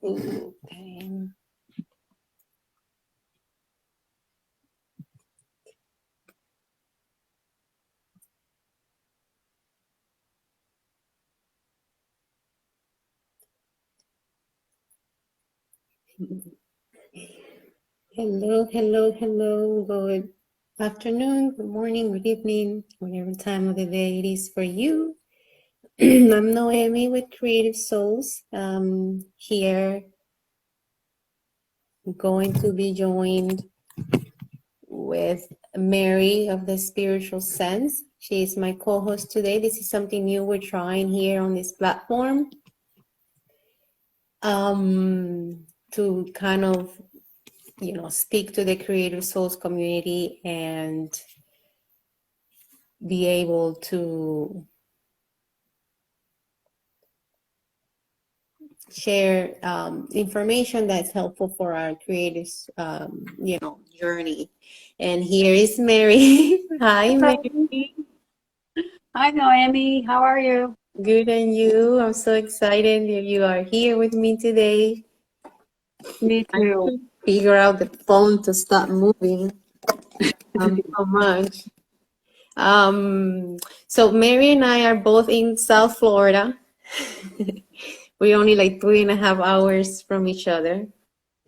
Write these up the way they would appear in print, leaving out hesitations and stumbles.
Okay. Hello, hello, hello. Good afternoon, good morning, good evening, whatever time of the day it is for you. I'm Noemi with Creative Souls. Here, going to be joined with Meri of the Spiritual Sense. She is my co-host today. This is something new we're trying here on this platform. To kind of, speak to the Creative Souls community and be able to share information that's helpful for our creative, journey. And here is Meri. Hi, Meri. Hi, Noemi. How are you? Good, and you? I'm so excited that you are here with me today. Me I too. can figure out the phone to stop moving so much. So Meri and I are both in South Florida. We're only like 3.5 hours from each other.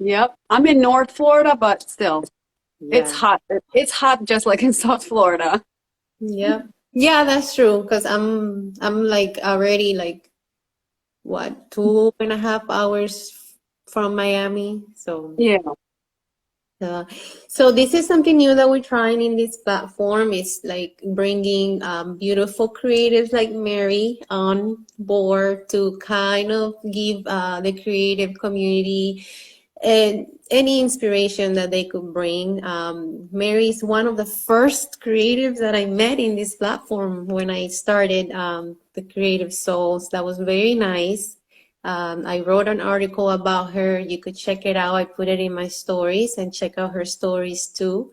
Yep. I'm in North Florida, but still, it's Yeah. hot. It's hot just like in South Florida. Yep. Yeah, that's true. Because I'm like already like what, 2.5 hours from Miami. So Yeah. so this is something new that we're trying in this platform. It's like bringing beautiful creatives like Meri on board to kind of give the creative community and any inspiration that they could bring. Meri is one of the first creatives that I met in this platform when I started the Creative Souls. That was very nice. I wrote an article about her. You could check it out. I put it in my stories, and check out her stories too.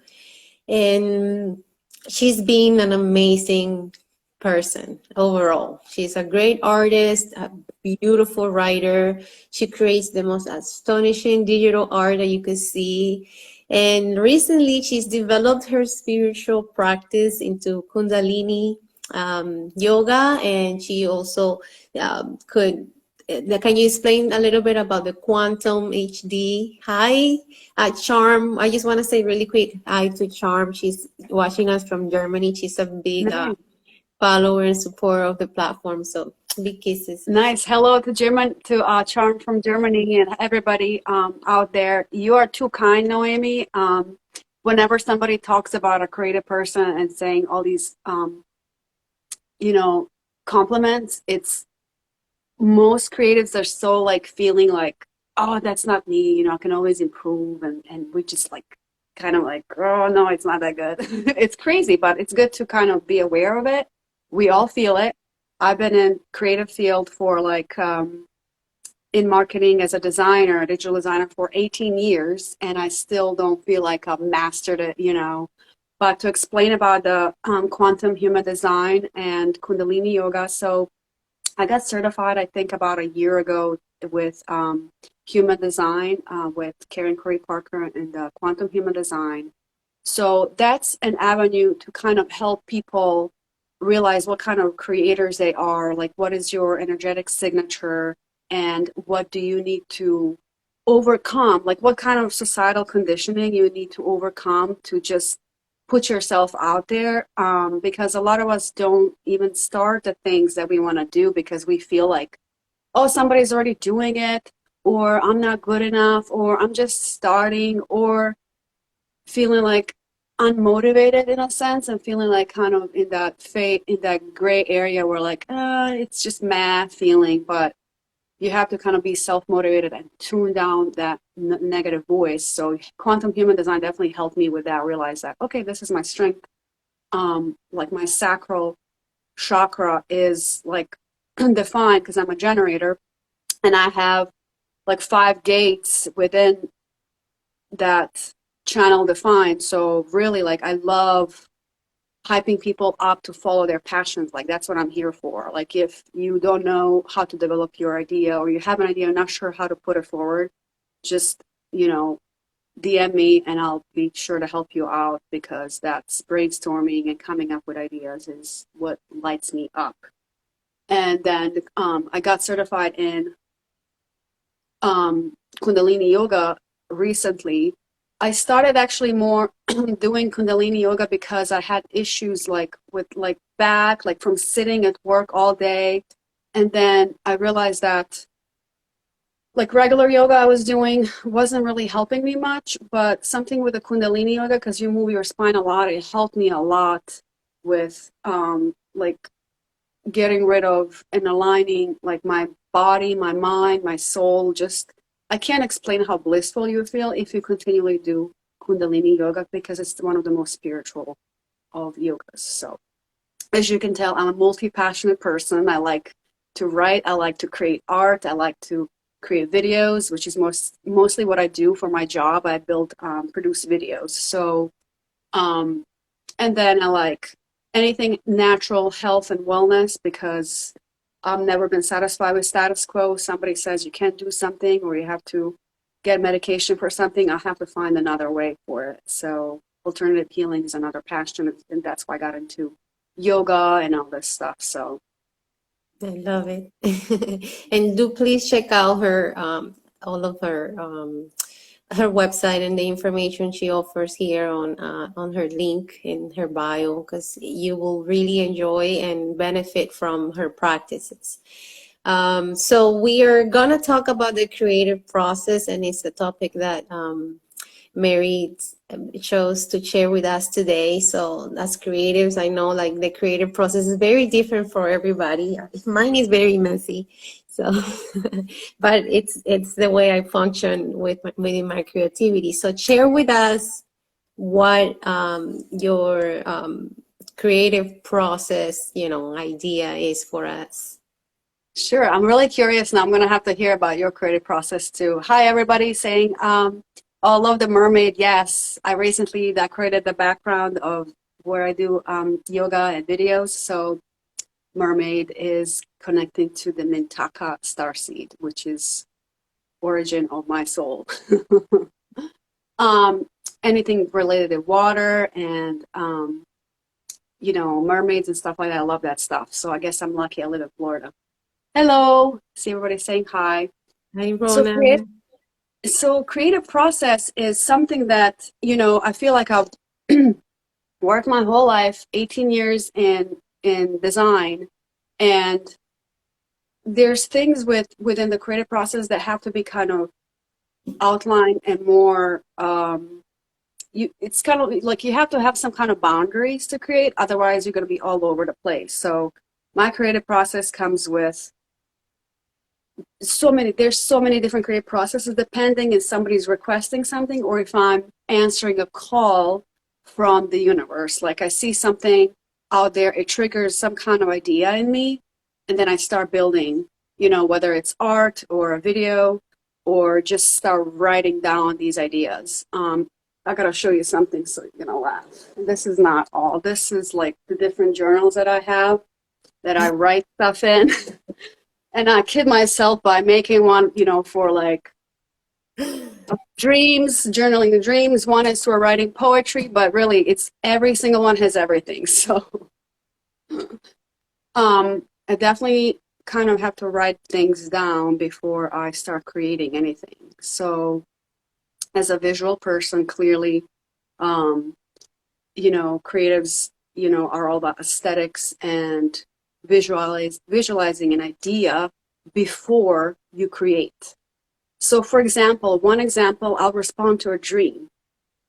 And she's been an amazing person overall. She's a great artist, a beautiful writer. She creates the most astonishing digital art that you could see. And recently, she's developed her spiritual practice into Kundalini yoga, and she also could. Can you explain a little bit about the quantum HD? Hi, Charm. I just want to say really quick hi to Charm. She's watching us from Germany. She's a big Nice. follower and supporter of the platform. So big kisses. Nice. Hello to Charm from Germany and everybody out there. You are too kind, Noemi. Whenever somebody talks about a creative person and saying all these compliments, it's most creatives are so like feeling like, oh, that's not me, I can always improve, and we just like kind of like, oh no, it's not that good. It's crazy, but it's good to kind of be aware of it. We all feel it. I've been in creative field for like in marketing as a designer, a digital designer for 18 years, and I still don't feel like I've mastered it. But to explain about the quantum human design and Kundalini yoga, so I got certified, I think, about a year ago with human design with Karen Curry Parker and quantum human design. So that's an avenue to kind of help people realize what kind of creators they are, like what is your energetic signature and what do you need to overcome, like what kind of societal conditioning you need to overcome to just put yourself out there, because a lot of us don't even start the things that we want to do because we feel like, oh, somebody's already doing it, or I'm not good enough, or I'm just starting, or feeling like unmotivated in a sense and feeling like kind of in that fate, in that gray area where like, it's just math feeling, but you have to kind of be self-motivated and tune down that negative voice. So quantum human design definitely helped me with that, realize that, okay, this is my strength. Like my sacral chakra is like defined because I'm a generator, and I have like 5 gates within that channel defined. So really, like, I love hyping people up to follow their passions. Like, that's what I'm here for. Like, if you don't know how to develop your idea, or you have an idea, not sure how to put it forward, just, DM me and I'll be sure to help you out, because that's brainstorming and coming up with ideas is what lights me up. And then I got certified in Kundalini Yoga recently. I started actually more doing Kundalini Yoga because I had issues like with like back, like from sitting at work all day. And then I realized that like regular yoga I was doing wasn't really helping me much, but something with the Kundalini Yoga, because you move your spine a lot, it helped me a lot with like getting rid of and aligning like my body, my mind, my soul. Just, I can't explain how blissful you feel if you continually do Kundalini Yoga, because it's one of the most spiritual of yogas. So as you can tell, I'm a multi-passionate person. I like to write, I like to create art, I like to create videos, which is mostly what I do for my job. I produce videos. So and then I like anything natural, health and wellness, because I've never been satisfied with status quo. Somebody says you can't do something, or you have to get medication for something, I have to find another way for it. So alternative healing is another passion, and that's why I got into yoga and all this stuff. So I love it. And do please check out her all of her website and the information she offers here on her link in her bio, because you will really enjoy and benefit from her practices. So we are gonna talk about the creative process, and it's a topic that Meri chose to share with us today. So as creatives, I know like the creative process is very different for everybody. Mine is very messy. So, but it's the way I function within my creativity. So share with us what your creative process, idea is for us. sure, I'm really curious now. I'm going to have to hear about your creative process too. Hi, everybody, saying, all of the mermaid. Yes, I recently created the background of where I do yoga and videos. So mermaid is connecting to the Mintaka starseed, which is origin of my soul. Anything related to water and mermaids and stuff like that. I love that stuff. So I guess I'm lucky I live in Florida. Hello. See everybody saying hi. Hi, So Rona. creative process is something that, I feel like I've worked my whole life, 18 years in design, and there's things within the creative process that have to be kind of outlined and more it's kind of like you have to have some kind of boundaries to create, otherwise you're going to be all over the place. So my creative process comes with there's so many different creative processes, depending if somebody's requesting something or if I'm answering a call from the universe. Like I see something out there, it triggers some kind of idea in me, and then I start building, whether it's art or a video, or just start writing down these ideas. I gotta show you something so you're gonna laugh. This is not all. This is like the different journals that I have that I write stuff in. And I kid myself by making one, for like dreams, journaling the dreams. One is for writing poetry, but really it's every single one has everything. So I definitely kind of have to write things down before I start creating anything. So as a visual person, clearly, creatives, are all about aesthetics and visualizing an idea before you create. So for example, one example, I'll respond to a dream.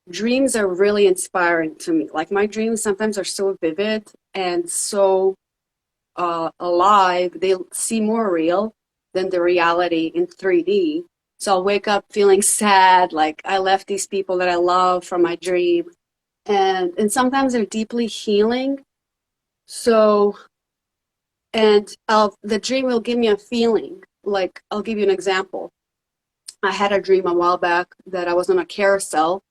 Dreams are really inspiring to me. Like my dreams sometimes are so vivid and so alive, they seem more real than the reality in 3D. So I'll wake up feeling sad, like I left these people that I love from my dream. And sometimes they're deeply healing. So the dream will give me a feeling. Like, I'll give you an example. I had a dream a while back that I was on a carousel,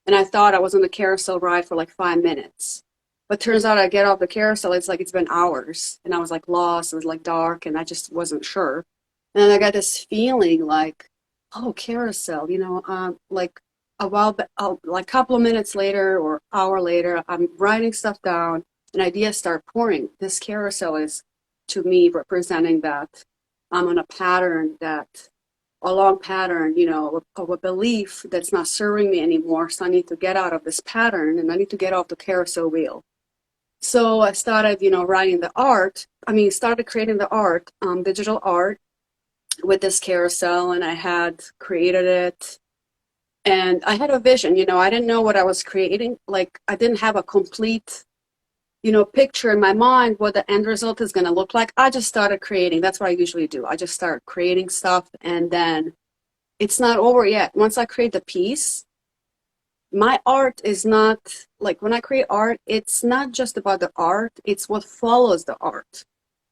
and I thought I was on the carousel ride for like 5 minutes. But turns out I get off the carousel, it's like it's been hours, and I was like lost, it was like dark, and I just wasn't sure. And then I got this feeling like, oh, carousel, like a while, like a couple of minutes later or hour later, I'm writing stuff down, and ideas start pouring. This carousel is, to me, representing that I'm on a pattern that, a long pattern, of a belief that's not serving me anymore. So I need to get out of this pattern, and I need to get off the carousel wheel. So I started, writing the art. Started creating the art, digital art with this carousel, and I had created it. And I had a vision, I didn't know what I was creating. Like, I didn't have a complete, picture in my mind what the end result is going to look like. I just started creating. That's what I usually do. I just start creating stuff, and then it's not over yet. Once I create the piece, my art is not, like, when I create art, it's not just about the art, it's what follows the art.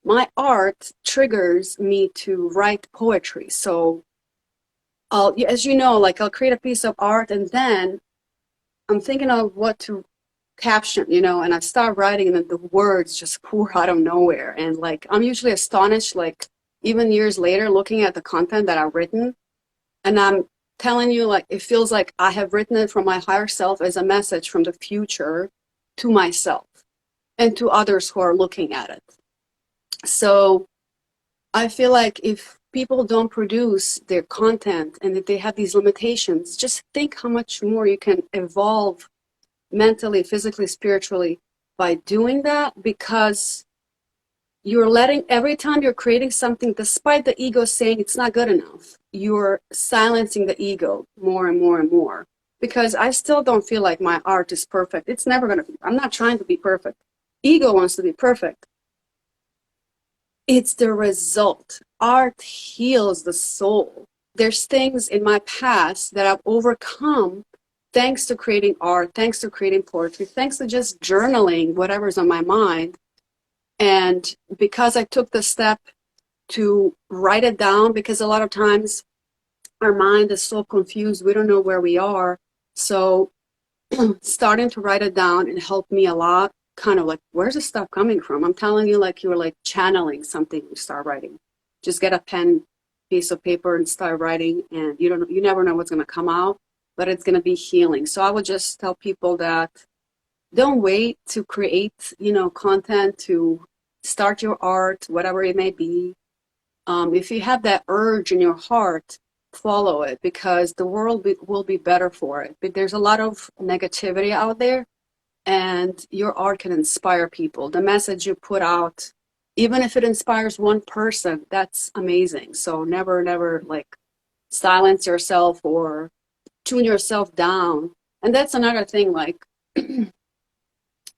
My art triggers me to write poetry. So as you know, like, I'll create a piece of art, and then I'm thinking of what to caption, and I start writing, and then the words just pour out of nowhere. And like, I'm usually astonished, like, even years later, looking at the content that I've written, and I'm telling you, like, it feels like I have written it from my higher self as a message from the future to myself and to others who are looking at it. So I feel like if people don't produce their content and if they have these limitations, just think how much more you can evolve mentally, physically, spiritually by doing that, because you're letting, every time you're creating something, despite the ego saying it's not good enough, you're silencing the ego more and more and more. Because I still don't feel like my art is perfect. It's never going to be. I'm not trying to be perfect. Ego wants to be perfect. It's the result. Art heals the soul. There's things in my past that I've overcome thanks to creating art, thanks to creating poetry, thanks to just journaling whatever's on my mind. And because I took the step to write it down, because a lot of times our mind is so confused, we don't know where we are. So starting to write it down, it helped me a lot. Kind of like, where's this stuff coming from? I'm telling you, like, you're like channeling something. You start writing. Just get a pen, piece of paper, and start writing. And you never know what's going to come out, but it's going to be healing. So I would just tell people that don't wait to create, content, to start your art, whatever it may be. If you have that urge in your heart, follow it, because the world will be better for it. But there's a lot of negativity out there, and your art can inspire people. The message you put out, even if it inspires one person, that's amazing. So never like silence yourself or tune yourself down. And that's another thing, like,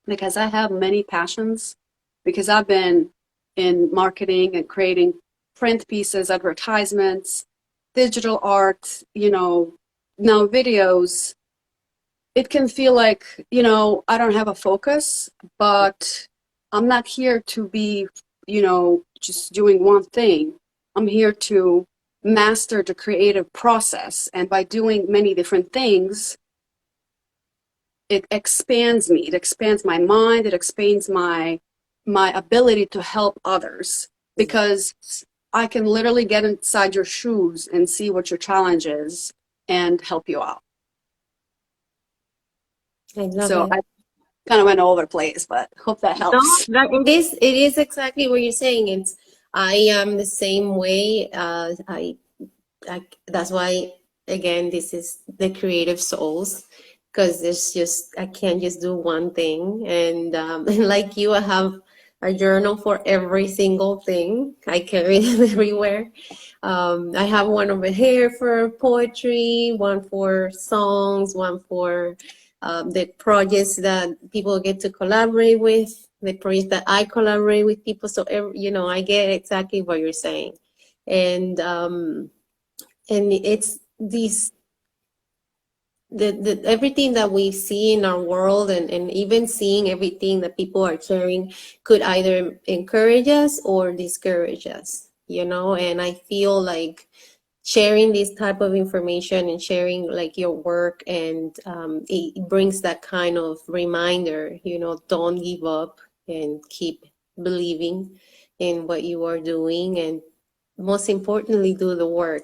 because I have many passions, because I've been in marketing and creating print pieces, advertisements, digital art, now videos. It can feel like, I don't have a focus, but I'm not here to be, just doing one thing. I'm here to master the creative process. And by doing many different things, it expands me. It expands my mind. It expands my ability to help others, because I can literally get inside your shoes and see what your challenge is and help you out. I love So it. I kind of went all over the place, but hope that No, helps. it is exactly what you're saying. I am the same way. That's why, again, this is the Creative Souls, because I can't just do one thing. And like you, I have a journal for every single thing. I carry them everywhere. I have one over here for poetry, one for songs, one for the projects that people get to collaborate with, the projects that I collaborate with people. So, I get exactly what you're saying. And it's the everything that we see in our world, and even seeing everything that people are sharing could either encourage us or discourage us, and I feel like sharing this type of information and sharing like your work, and it brings that kind of reminder, don't give up and keep believing in what you are doing, and most importantly, do the work.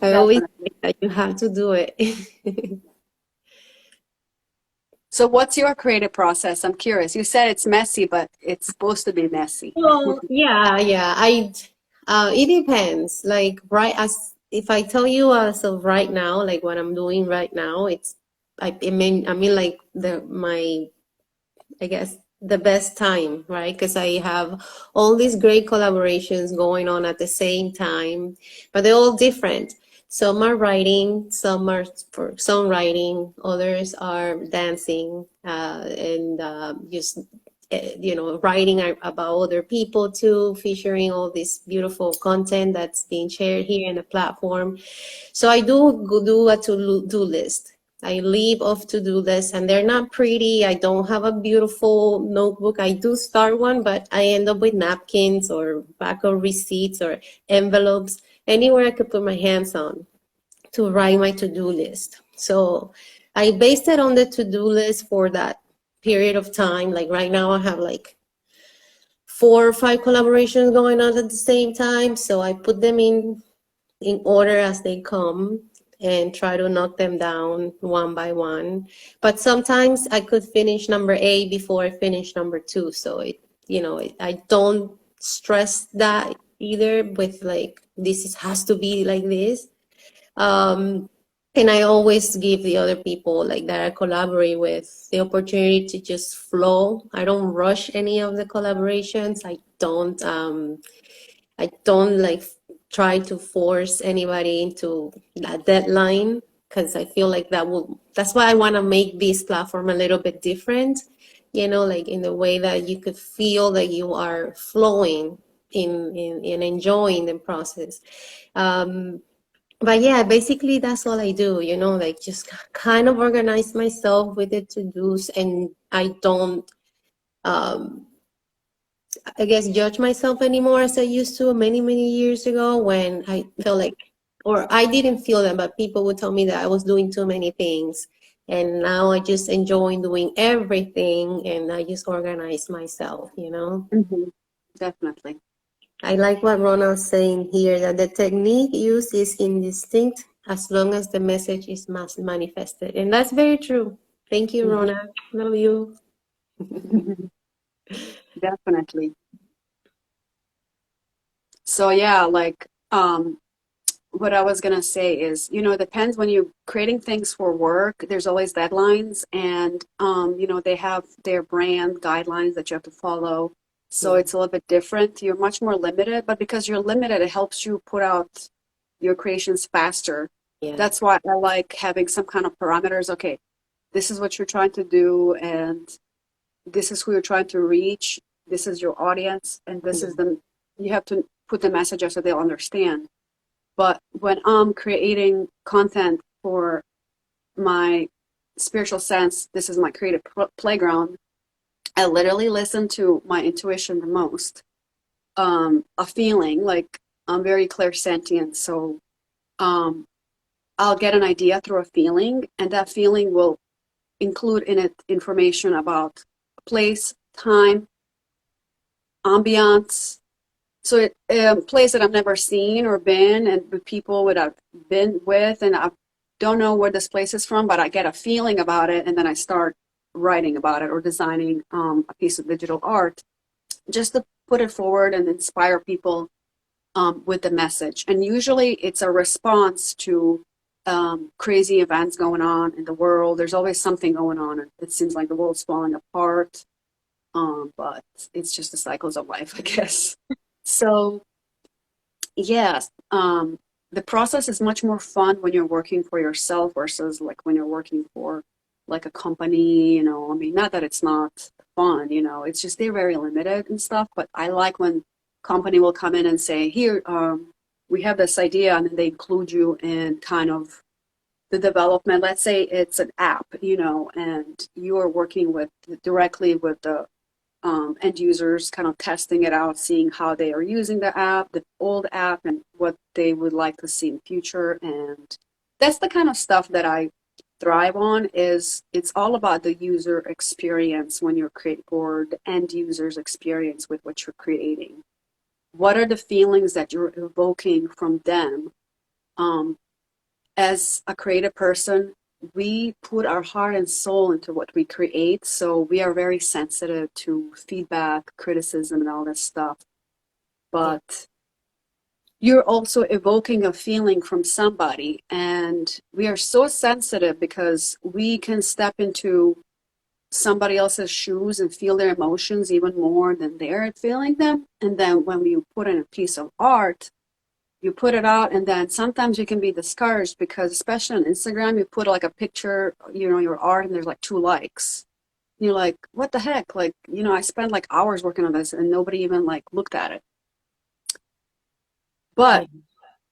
I always Definitely. say that you have to do it. So what's your creative process? I'm curious. You said it's messy, but it's supposed to be messy. Well, yeah. It depends. Like, right, as if I tell you as of right now, like what I'm doing right now, I mean, like I guess the best time, right? Because I have all these great collaborations going on at the same time, but they're all different. Some are writing, some are for songwriting, others are dancing, and just writing about other people too, featuring all this beautiful content that's being shared here in the platform. So I do a to-do list. I leave off to-do lists, and they're not pretty. I don't have a beautiful notebook. I do start one, but I end up with napkins or back of receipts or envelopes, anywhere I could put my hands on to write my to-do list. So I based it on the to-do list for that period of time. Like right now, I have like 4 or 5 collaborations going on at the same time. So I put them in order as they come and try to knock them down one by one. But sometimes I could finish number A before I finish number 2. So I don't stress that either with like, has to be like this. Um, and I always give the other people like that I collaborate with the opportunity to just flow. I don't rush any of the collaborations. I don't like try to force anybody into that deadline, because I feel like that's why I want to make this platform a little bit different, like in the way that you could feel that you are flowing in enjoying the process. But yeah, basically that's all I do, like just kind of organize myself with the to-dos, and I don't um I guess judge myself anymore as I used to many, many years ago, when I felt like, or I didn't feel that, but people would tell me that I was doing too many things. And now I just enjoy doing everything, and I just organize myself. Hmm. Definitely. I like what Ronald's saying here, that the technique used is indistinct as long as the message is manifested. And that's very true. Thank you, Mhm. Ronald. Love you. Definitely. So yeah, like what I was gonna say is, it depends when you're creating things for work, there's always deadlines and they have their brand guidelines that you have to follow. So Yeah, it's a little bit different. You're much more limited, but because you're limited, it helps you put out your creations faster. yeah. That's why I like having some kind of parameters. Okay, this is what you're trying to do, and this is who you're trying to reach. This is your audience, and this is the you have to put the message out so they'll understand. But when I'm creating content for my spiritual sense, this is my creative playground. I literally listen to my intuition the most. A feeling like I'm very clairsentient, so um, I'll get an idea through a feeling, and that feeling will include in it information about place, time, ambiance. So a place that I've never seen or been, and with people that I've been with, and I don't know where this place is from, but I get a feeling about it, and then I start writing about it or designing a piece of digital art just to put it forward and inspire people with the message. And usually it's a response to crazy events going on in the world. There's always something going on. And it seems like the world's falling apart, but it's just the cycles of life, I guess. So, yes, the process is much more fun when you're working for yourself versus like when you're working for like a company, I mean, not that it's not fun, it's just they're very limited and stuff, but I like when company will come in and say, here, we have this idea, and then they include you in kind of the development. Let's say it's an app, and you are working with directly with the end users kind of testing it out, seeing how they are using the app, the old app, and what they would like to see in future. And that's the kind of stuff that I thrive on. Is it's all about the user experience when you're creating, or the end user's experience with what you're creating. What are the feelings that you're evoking from them? As a creative person, we put our heart and soul into what we create, so we are very sensitive to feedback, criticism, and all this stuff. But you're also evoking a feeling from somebody, and we are so sensitive because we can step into somebody else's shoes and feel their emotions even more than they're feeling them. And then when you put in a piece of art, you put it out, and then sometimes you can be discouraged because, especially on Instagram, you put like a picture, your art, and there's like 2 likes. You're like, what the heck? Like, I spent like hours working on this and nobody even like looked at it. But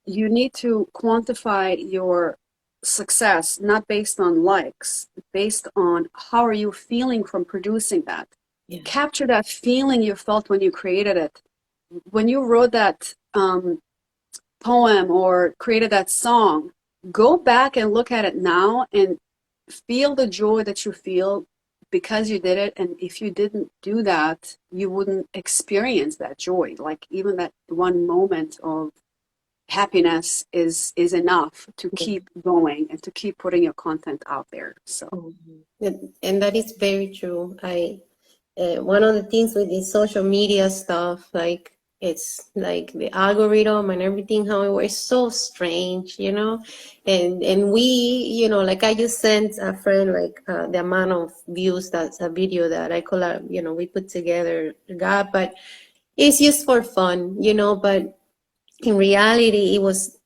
you need to quantify your success, not based on likes, based on how are you feeling from producing that. Capture that feeling you felt when you created it. When you wrote that poem or created that song, go back and look at it now and feel the joy that you feel because you did it. And if you didn't do that, you wouldn't experience that joy. Like even that one moment of happiness is enough to keep going and to keep putting your content out there. So and that is very true. One of the things with the social media stuff, like it's like the algorithm and everything, how it works, so strange, and we, like I just sent a friend like the amount of views that's a video that I collab, we put together, but it's just for fun, but in reality, it was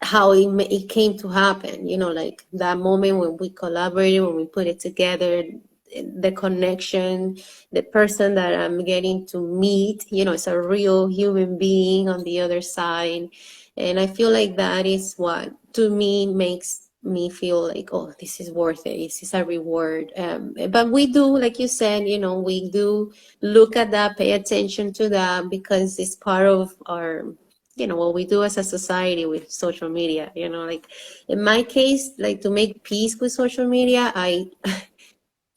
how it came to happen, like that moment when we collaborated, when we put it together, the connection, the person that I'm getting to meet, it's a real human being on the other side. And I feel like that is what, to me, makes me feel like, oh, this is worth it. This is a reward. But we do, like you said, we do look at that, pay attention to that, because it's part of our what we do as a society with social media, like in my case, like to make peace with social media, I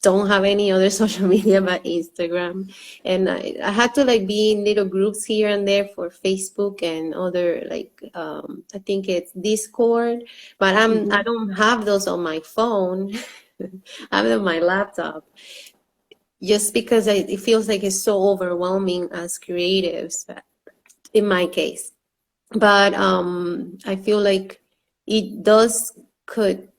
don't have any other social media but Instagram. And I had to like be in little groups here and there for Facebook and other like, I think it's Discord, but I don't have those on my phone. I have them on my laptop just because it feels like it's so overwhelming as creatives, in my case. But I feel like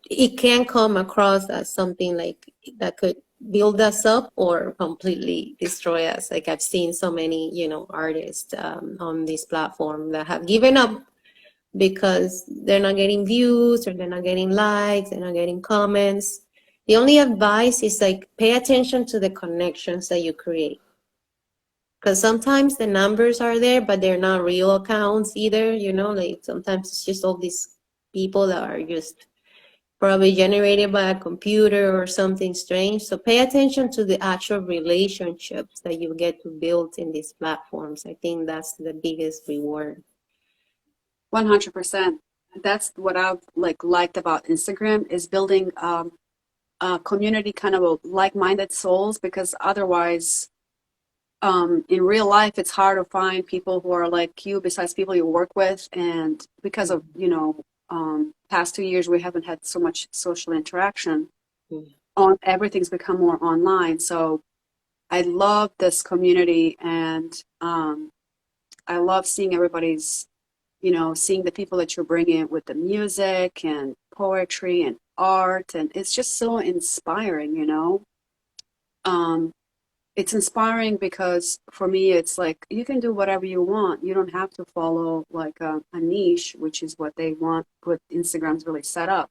it can come across as something like that could build us up or completely destroy us. Like I've seen so many, artists on this platform that have given up because they're not getting views or they're not getting likes, they're not getting comments. The only advice is like pay attention to the connections that you create. Because sometimes the numbers are there, but they're not real accounts either, like sometimes it's just all these people that are just probably generated by a computer or something strange. So pay attention to the actual relationships that you get to build in these platforms. I think that's the biggest reward. 100%. That's what I've liked about Instagram, is building a community kind of like-minded souls, because otherwise in real life it's hard to find people who are like you besides people you work with. And because of past 2 years we haven't had so much social interaction, everything's become more online. So I love this community, and I love seeing everybody's seeing the people that you're bringing with the music and poetry and art, and it's just so inspiring. It's inspiring because for me, it's like you can do whatever you want. You don't have to follow like a niche, which is what they want, what Instagram's really set up.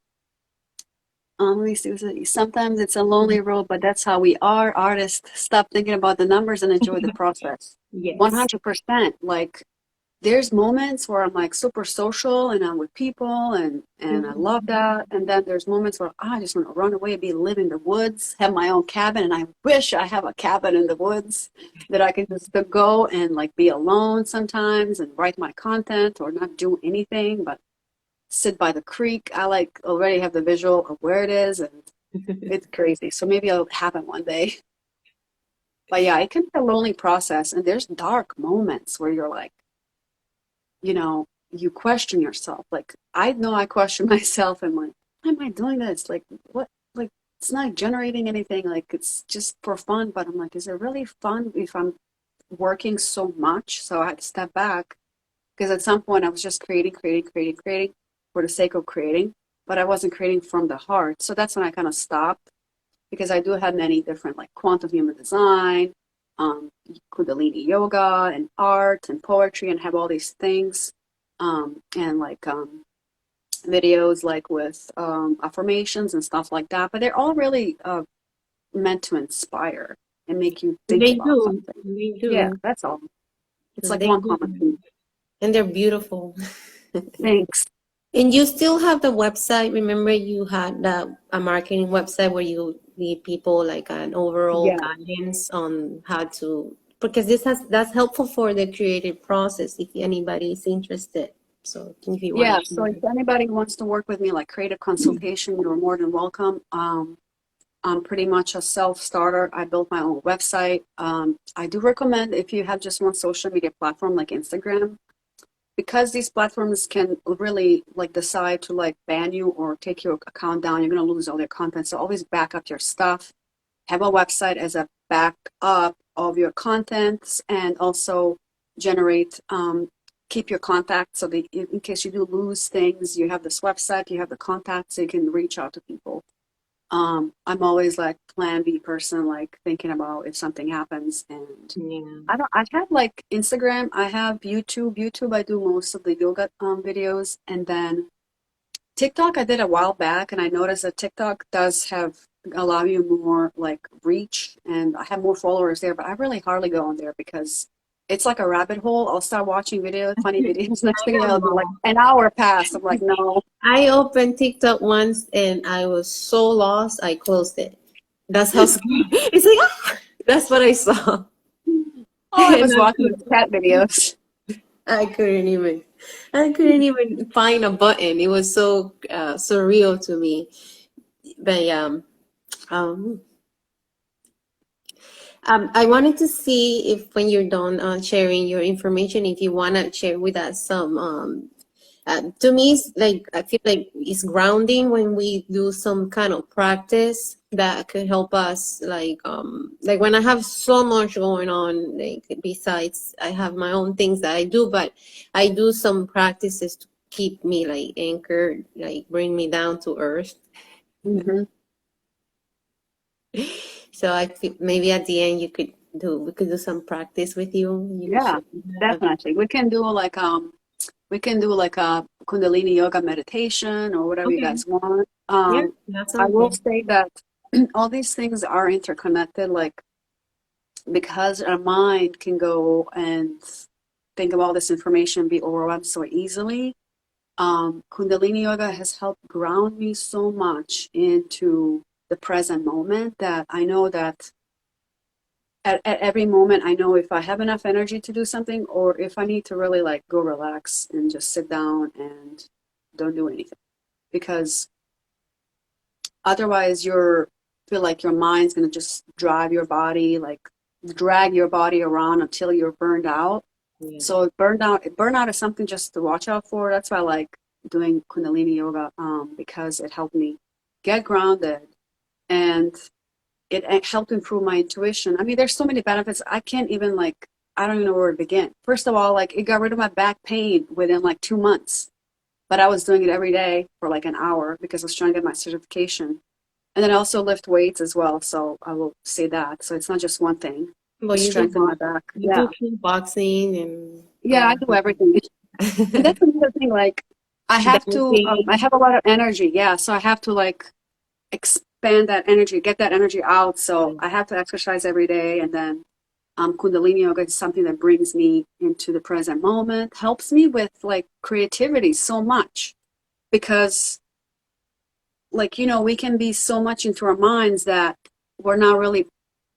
Let me see. Sometimes it's a lonely road, but that's how we are artists. Stop thinking about the numbers and enjoy the process. Yes. 100%. Like there's moments where I'm like super social and I'm with people and I love that. And then there's moments where I just want to run away, live in the woods, have my own cabin. And I wish I have a cabin in the woods that I can just go and like be alone sometimes and write my content or not do anything, but sit by the creek. I like already have the visual of where it is, and it's crazy. So maybe I'll have it one day. But yeah, it can be a lonely process. And there's dark moments where you're like, you question yourself. Like, I know I question myself and like, why am I doing this? Like, what? Like, it's not generating anything. Like, it's just for fun. But I'm like, is it really fun if I'm working so much? So I had to step back because at some point I was just creating for the sake of creating, but I wasn't creating from the heart. So that's when I kind of stopped because I do have many different like quantum human design, Kundalini yoga and art and poetry and have all these things. And like videos like with affirmations and stuff like that. But they're all really meant to inspire and make you think They about do. something. They Yeah, do. that's all. It's like They one do. common thing. And they're beautiful. Thanks. And you still have the website. Remember, you had a marketing website where you give people like an overall Yeah. guidance on how to, because that's helpful for the creative process if anybody is interested. So if you want Yeah. to So if share. anybody wants to work with me, like creative consultation, you're more than welcome. I'm pretty much a self-starter. I built my own website. I do recommend if you have just one social media platform like Instagram, because these platforms can really like decide to like ban you or take your account down, you're going to lose all your content. So always back up your stuff. Have a website as a backup of your contents, and also generate, keep your contacts so that in case you do lose things, you have this website, you have the contacts, so you can reach out to people. I'm always like plan B person, like thinking about if something happens. And Yeah. I have like Instagram, I have YouTube. I do most of the yoga videos, and then TikTok I did a while back, and I noticed that TikTok does have allow you more like reach, and I have more followers there, but I really hardly go on there because it's like a rabbit hole. I'll start watching videos, funny videos. Next thing you know, it'll be like an hour past. I'm like, no. I opened TikTok once and I was so lost, I closed it. That's how scary. It's like, that's what I saw. All I And was watching was cat videos. I couldn't even, I couldn't even find a button. It was so surreal to me. But yeah, um, I wanted to see if when you're done sharing your information, if you want to share with us some to me, it's like I feel like it's grounding when we do some kind of practice that could help us. Like when I have so much going on, like besides I have my own things that I do, but I do some practices to keep me like anchored, like bring me down to earth. Hmm. So I feel maybe at the end we could do some practice with you. You could Yeah, show me that. definitely. We can do like a Kundalini yoga meditation or whatever you Okay. guys want. Yeah, that I sounds will good. say that all these things are interconnected, like because our mind can go and think of all this information, be overwhelmed so easily. Kundalini yoga has helped ground me so much into the present moment that I know that at every moment, I know if I have enough energy to do something or if I need to really like go relax and just sit down and don't do anything. Because otherwise you're feel like your mind's gonna just drive your body, like drag your body around until you're burned out. Yeah. So burnout is something just to watch out for. That's why I like doing Kundalini yoga, because it helped me get grounded, and it helped improve my intuition. I mean, there's so many benefits. I can't even like, I don't even know where to begin. First of all, like it got rid of my back pain within like 2 months, but I was doing it every day for like an hour because I was trying to get my certification. And then I also lift weights as well. So I will say that. So it's not just one thing Well, to strengthen my back. you do Yeah. kickboxing and Yeah, I do everything. And that's another thing. Like dancing. I have a lot of energy. Yeah. So I have to like expand that energy, get that energy out. So I have to exercise every day, and then Kundalini Yoga is something that brings me into the present moment, helps me with like creativity so much because like, you know, we can be so much into our minds that we're not really,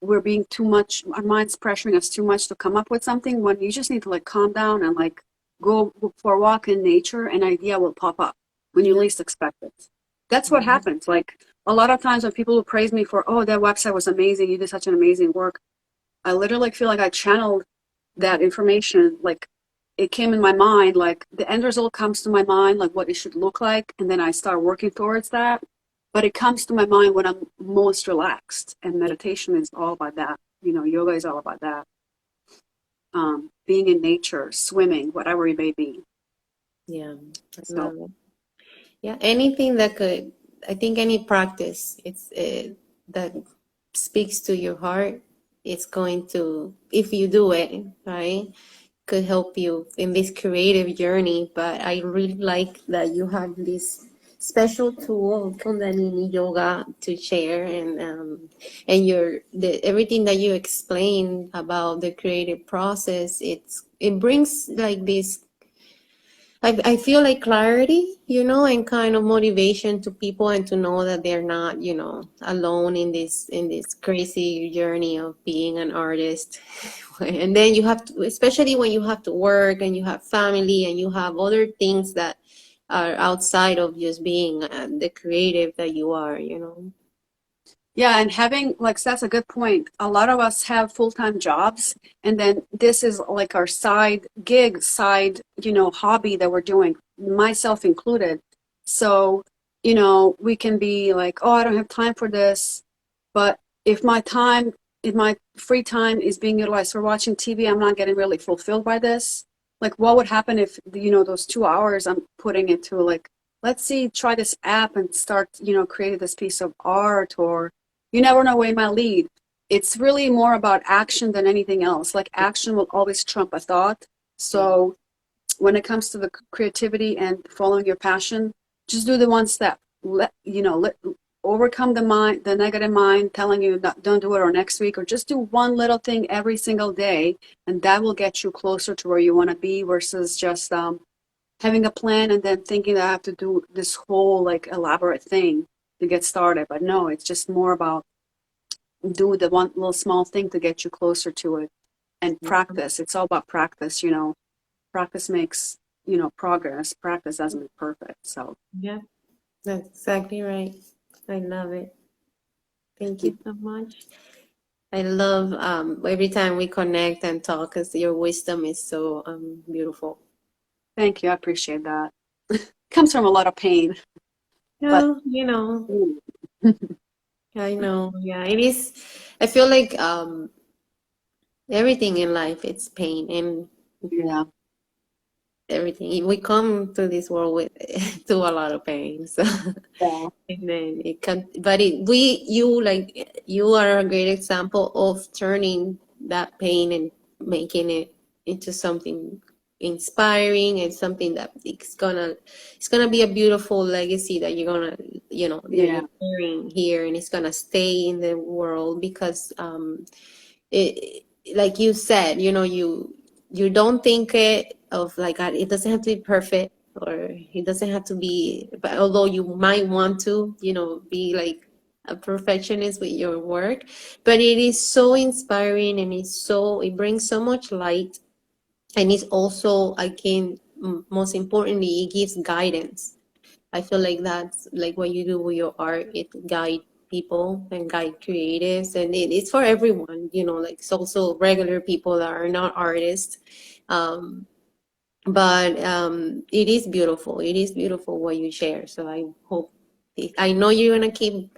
we're being too much, our mind's pressuring us too much to come up with something when you just need to like calm down and like go for a walk in nature, an idea will pop up when you least expect it. That's what happens. Like a lot of times when people will praise me for, oh, that website was amazing, you did such an amazing work, I literally feel like I channeled that information. Like it came in my mind, like the end result comes to my mind, like what it should look like. And then I start working towards that. But it comes to my mind when I'm most relaxed. And meditation is all about that. You know, yoga is all about that. Being in nature, swimming, whatever it may be. Yeah, I So love it. Yeah, anything that could, I think any practice, that speaks to your heart, it's going to, if you do it, right, could help you in this creative journey. But I really like that you have this special tool, Kundalini Yoga, to share, and everything that you explain about the creative process. It brings like this. I feel like clarity, and kind of motivation to people, and to know that they're not, alone in this crazy journey of being an artist. And then you have to, especially when you have to work and you have family and you have other things that are outside of just being the creative that you are. yeah, and having like that's a good point. A lot of us have full-time jobs, and then this is like our side gig, side, you know, hobby that we're doing, myself included. So, you know, we can be like, oh, I don't have time for this. But if my free time is being utilized for watching TV, I'm not getting really fulfilled by this. Like, what would happen if, you know, those 2 hours I'm putting into like, let's see, try this app and start, you know, creating this piece of art, or you never know where it might lead. It's really more about action than anything else. Like action will always trump a thought. Yeah. So when it comes to the creativity and following your passion, just do the one step. Overcome the mind, the negative mind telling you don't do it or next week, or just do one little thing every single day, and that will get you closer to where you want to be versus just having a plan and then thinking that I have to do this whole like elaborate thing to get started. But no, it's just more about do the one little small thing to get you closer to it, and practice. It's all about practice, you know. Practice makes, you know, progress. Practice doesn't make perfect. So Yeah, that's exactly right. I love it. Thank you so much. I love every time we connect and talk, because your wisdom is so beautiful. thank you. I appreciate that. Comes from a lot of pain, but Yeah, I know. Yeah, it is. I feel like everything in life, it's pain, and yeah, everything. We come to this world with to a lot of pain. So, yeah, and then it can, but you are a great example of turning that pain and making it into something inspiring, and something that it's gonna be a beautiful legacy that yeah, you're carrying here, and it's gonna stay in the world, because it, like you said, you don't think it of like, it doesn't have to be perfect, or it doesn't have to be, but although you might want to, be like a perfectionist with your work, but it is so inspiring, and it brings so much light, and it's also, most importantly, it gives guidance. I feel like that's like what you do with your art. It guide people and guide creatives, and it's for everyone. Like, it's also regular people that are not artists. Um, but it is beautiful. It is beautiful what you share. So I know you're gonna keep,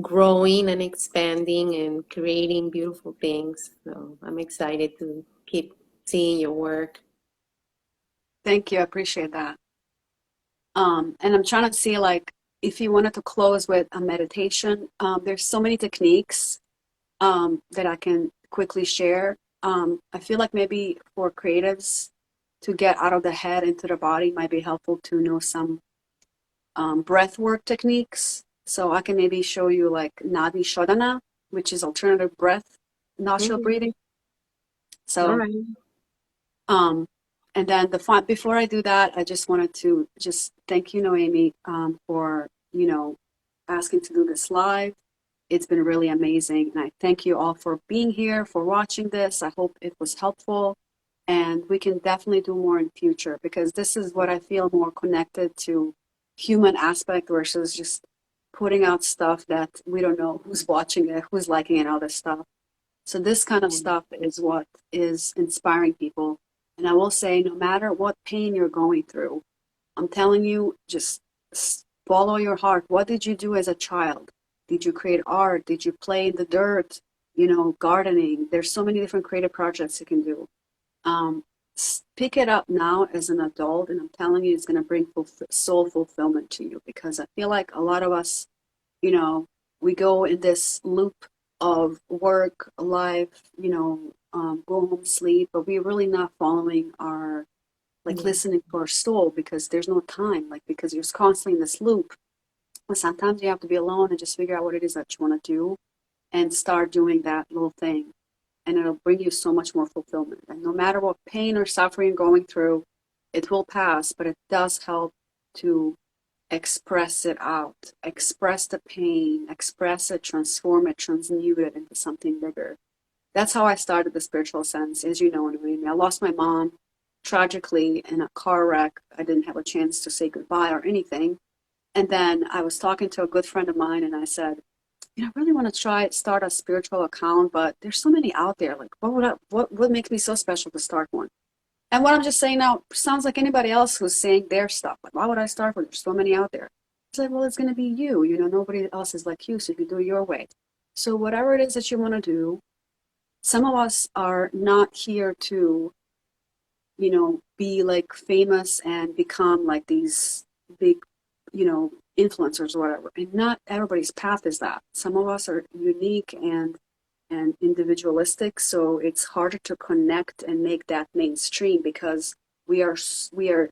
growing and expanding and creating beautiful things. So I'm excited to keep seeing your work. thank you. I appreciate that. And I'm trying to see like if you wanted to close with a meditation. There's so many techniques that I can quickly share. I feel like maybe for creatives to get out of the head into the body might be helpful to know some breath work techniques. So I can maybe show you like Nadi Shodhana, which is alternative breath. nostril breathing. So, All right. and then before I do that, I just wanted to just thank you, Noemi, for, asking to do this live. It's been really amazing. And I thank you all for being here, for watching this. I hope it was helpful. And we can definitely do more in future, because this is what I feel more connected to human aspect versus just putting out stuff that we don't know who's watching it, who's liking it, all this stuff. So this kind of stuff is what is inspiring people. And I will say, no matter what pain you're going through, I'm telling you, just follow your heart. What did you do as a child? Did you create art? Did you play in the dirt? Gardening. There's so many different creative projects you can do. Um, Pick it up now as an adult, and I'm telling you, it's going to bring soul fulfillment to you, because I feel like a lot of us, you know, we go in this loop of work, life, go home, sleep, but we're really not following our, like, Yeah. listening to our soul, because there's no time, like, because you're constantly in this loop. But sometimes you have to be alone and just figure out what it is that you want to do and start doing that little thing. And it'll bring you so much more fulfillment. And no matter what pain or suffering you're going through, it will pass, but it does help to express it out, express the pain, express it, transform it, transmute it into something bigger. That's how I started the spiritual sense. As you know, I lost my mom tragically in a car wreck. I didn't have a chance to say goodbye or anything. And then I was talking to a good friend of mine, and I said, I really want to start a spiritual account, but there's so many out there. Like, what makes me so special to start one? And what I'm just saying now sounds like anybody else who's saying their stuff. Like, why would I start with? There's so many out there. It's like, well, it's going to be you. Nobody else is like you, so you can do it your way. So whatever it is that you want to do, some of us are not here to, be like famous and become like these big, influencers or whatever. And not everybody's path is that. Some of us are unique and individualistic, so it's harder to connect and make that mainstream, because we are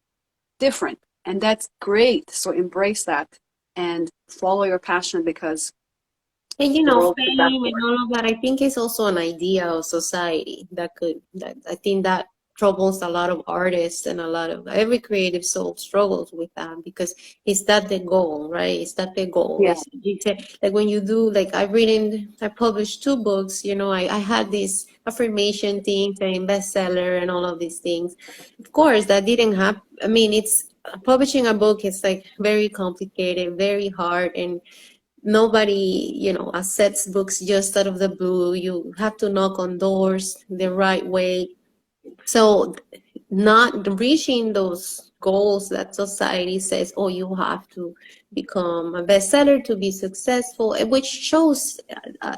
different, and that's great. So embrace that and follow your passion, because And the world is that fame for and it. all of that, I think is also an idea of society that I think that troubles a lot of artists and a lot of every creative soul struggles with that, because is that the goal, right? Is that the goal? Yeah, Like when you do, like I published 2 books, I had this affirmation thing saying bestseller and all of these things. Of course, that didn't happen. I mean, it's publishing a book is like very complicated, very hard, and nobody accepts books just out of the blue. You have to knock on doors the right way. So not reaching those goals that society says, oh, you have to become a bestseller to be successful, which shows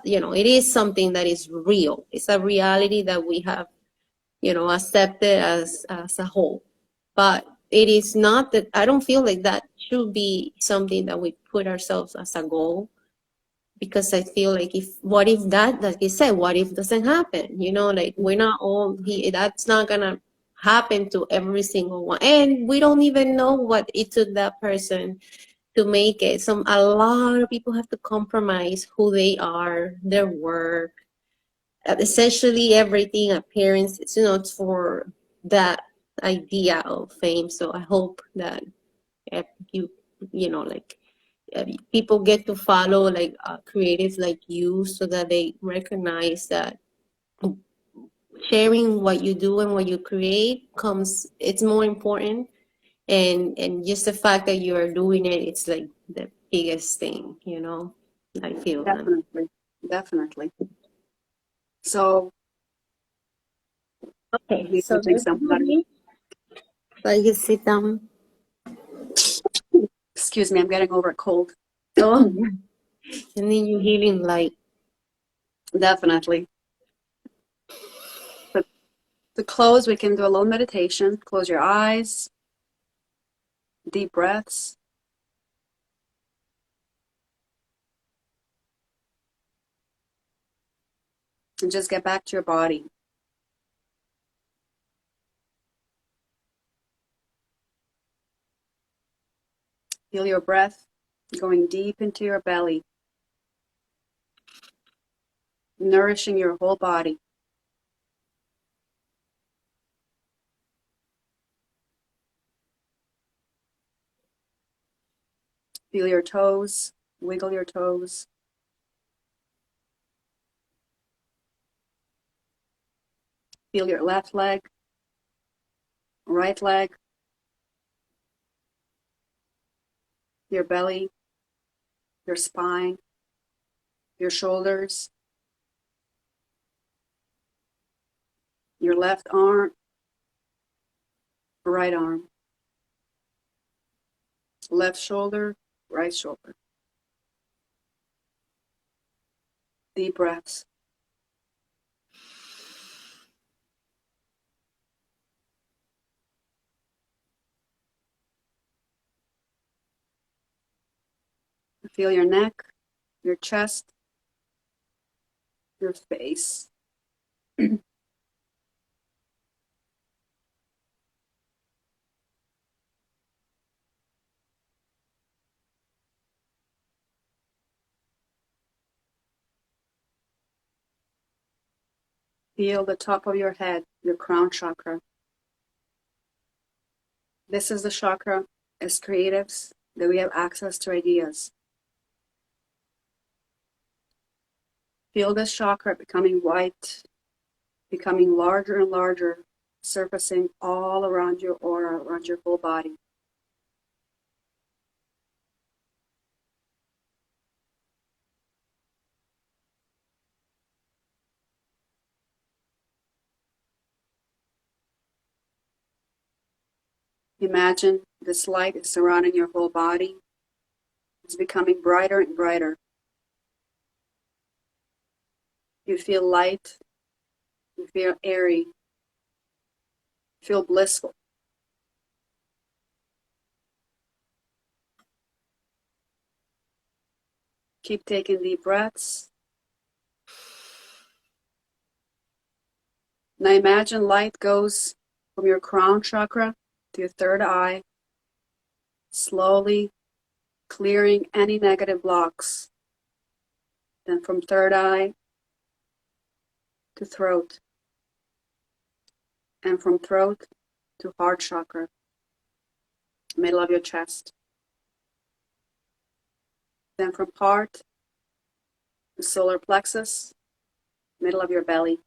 it is something that is real. It's a reality that we have accepted as a whole. But it is not that. I don't feel like that should be something that we put ourselves as a goal, because I feel like what if that, like you said, what if doesn't happen? Like we're not all here. That's not gonna happen to every single one, and we don't even know what it took that person to make it. A lot of people have to compromise who they are, their work, essentially everything, appearance. It's for that idea of fame. So I hope that you, like people get to follow like creatives like you, so that they recognize that sharing what you do and what you create it's more important, and just the fact that you are doing it, it's like the biggest thing, I feel that. definitely, definitely. So Okay, we so do drink let's some do water. this. So you sit down. Excuse me, I'm getting over a cold. Oh, and then you healing light. Definitely. But to close, we can do a little meditation. Close your eyes, deep breaths, and just get back to your body. Feel your breath going deep into your belly. nourishing your whole body. Feel your toes, wiggle your toes. Feel your left leg, right leg, your belly, your spine, your shoulders, your left arm, right arm, left shoulder, right shoulder. Deep breaths. Feel your neck, your chest, your face. Feel the top of your head, your crown chakra. This is the chakra, as creatives, that we have access to ideas. Feel this chakra becoming white, becoming larger and larger, surfacing all around your aura, around your whole body. Imagine this light is surrounding your whole body. It's becoming brighter and brighter. You feel light, you feel airy, you feel blissful. Keep taking deep breaths. Now imagine light goes from your crown chakra to your third eye, slowly clearing any negative blocks. Then from third eye to throat, and from throat to heart chakra, middle of your chest. Then from heart to solar plexus, middle of your belly.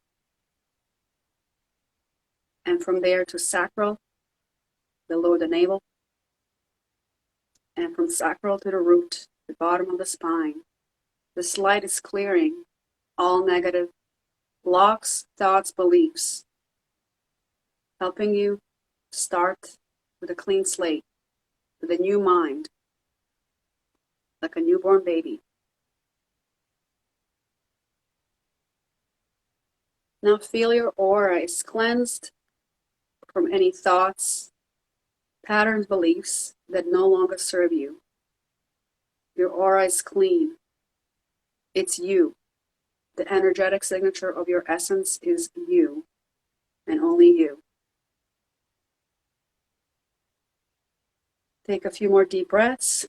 And from there to sacral, below the navel. And from sacral to the root, the bottom of the spine. This light is clearing all negative blocks, thoughts, beliefs, helping you start with a clean slate, with a new mind, like a newborn baby. Now feel your aura is cleansed from any thoughts, patterns, beliefs that no longer serve you. Your aura is clean. It's you. The energetic signature of your essence is you, and only you. Take a few more deep breaths.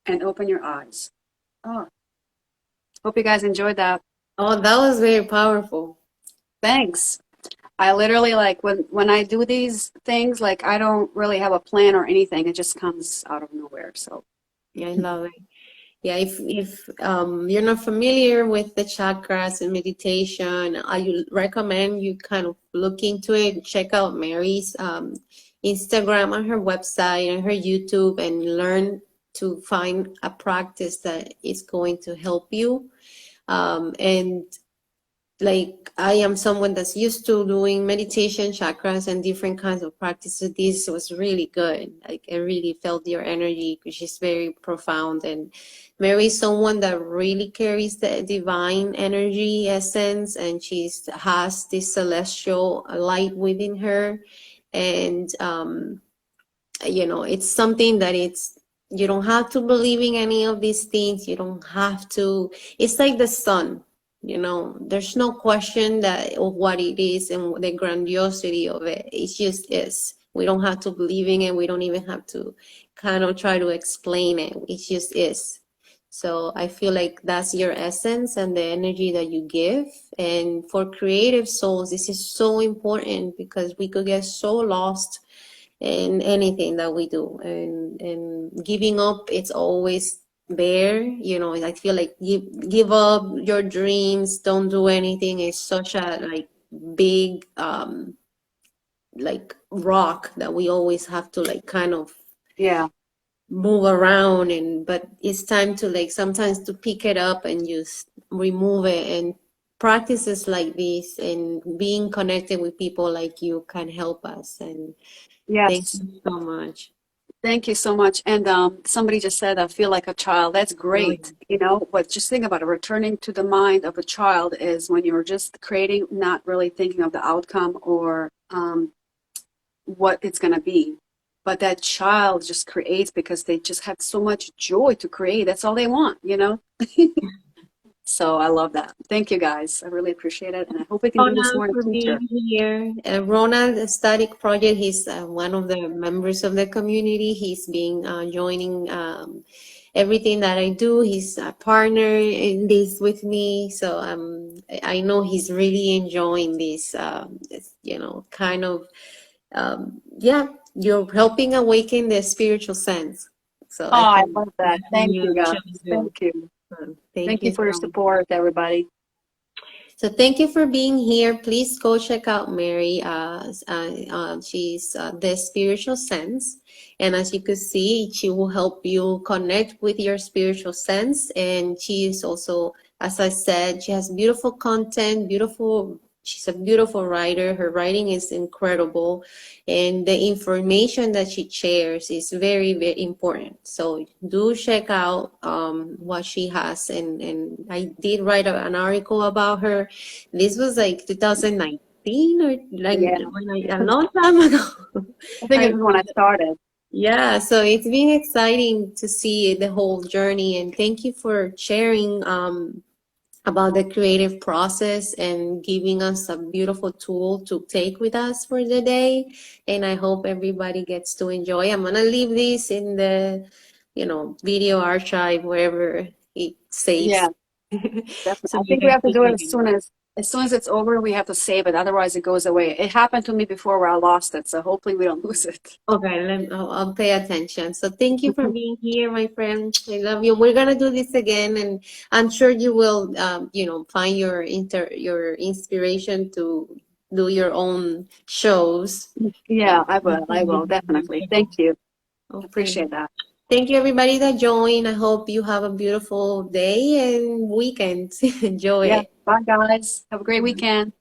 And open your eyes. Oh, hope you guys enjoyed that. Oh, that was very powerful. Thanks. I literally, like, when I do these things, like, I don't really have a plan or anything. It just comes out of nowhere. So Yeah, I love it. Yeah, if you're not familiar with the chakras and meditation, I recommend you kind of look into it. Check out Meri's Instagram and her website and her YouTube, and learn to find a practice that is going to help you. And like, I am someone that's used to doing meditation, chakras, and different kinds of practices. This was really good. Like, I really felt your energy, because she's very profound. And Meri is someone that really carries the divine energy essence, and she has this celestial light within her. And it's something that you don't have to believe in any of these things. You don't have to. It's like the sun. You know, there's no question that of what it is and the grandiosity of it. It just is. We don't have to believe in it. We don't even have to kind of try to explain it. It just is. So I feel like that's your essence and the energy that you give. And for creative souls, this is so important because we could get so lost in anything that we do. And giving up, it's always there. You know, I feel like give up your dreams, don't do anything. It's such a like big like rock that we always have to like kind of Yeah. move around, and but it's time to like sometimes to pick it up and just remove it. And practices like this and being connected with people like you can help us. And thank Yes. you so much. Thank you so much. And somebody just said, I feel like a child. That's Oh, great. You know, but just think about it. Returning to the mind of a child is when you're just creating, not really thinking of the outcome or what it's going to be. But that child just creates because they just have so much joy to create. That's all they want, you know? So I love that. Thank you guys. I really appreciate it. And I hope we can do Rona, this more in for the future. being here. Rona, the Static Project, he's one of the members of the community. He's been joining everything that I do. He's a partner in this with me. So I know he's really enjoying this, you know, kind of, yeah, you're helping awaken the spiritual sense. So Oh, I I think love that's that. what Thank you, you guys. should do. Thank you. Thank Thank you you for your so much. support, everybody. So thank you for being here. Please go check out Meri. She's the spiritual sense. And as you could see, she will help you connect with your spiritual sense. And she is also, as I said, she has beautiful content, she's a beautiful writer. Her writing is incredible. And the information that she shares is very, very important. So do check out what she has. And I did write an article about her. This was like 2019 or like Yeah. a long time ago. I think I this is when I started. Yeah, so it's been exciting to see the whole journey, and thank you for sharing about the creative process and giving us a beautiful tool to take with us for the day. And I hope everybody gets to enjoy. I'm gonna leave this in the, you know, video archive wherever it saves. Yeah, definitely. So I you think we guys have to can do it check it out. as soon as it's over, we have to save it. Otherwise it goes away. It happened to me before where I lost it, so hopefully we don't lose it. Okay, I'll pay attention. So thank you for being here, my friend. I love you. We're gonna do this again, and I'm sure you will, you know, find your inspiration to do your own shows. Yeah, And I will. I will, definitely. Thank you. okay. Appreciate that. Thank you, everybody that joined. I hope you have a beautiful day and weekend. Enjoy Yeah. it. Bye, guys. Have a great weekend.